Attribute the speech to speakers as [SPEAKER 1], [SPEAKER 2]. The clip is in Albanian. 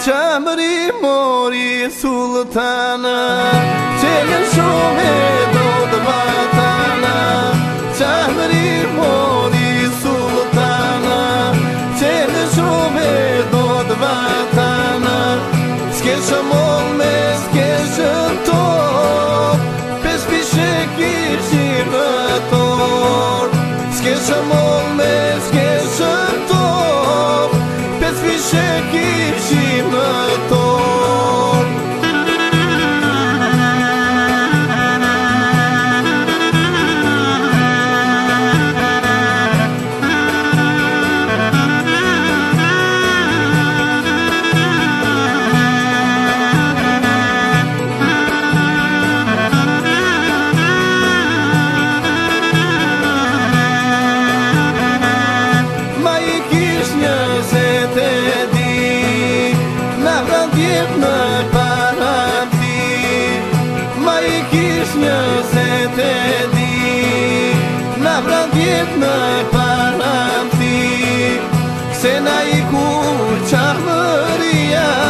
[SPEAKER 1] Qamëri mori sultana, qenën shumë e do të vatana. Qamëri mori sultana, qenën shumë e do të vatana. S'ke shëmoll me s'ke shëntor, pes pishe kishin në tor. S'ke shëmoll me s'ke shëntor, pes pishe kishin në tor. Në paramti, ma I kish një zete di. Na vrandjet në paramti, se na I kur qamëria.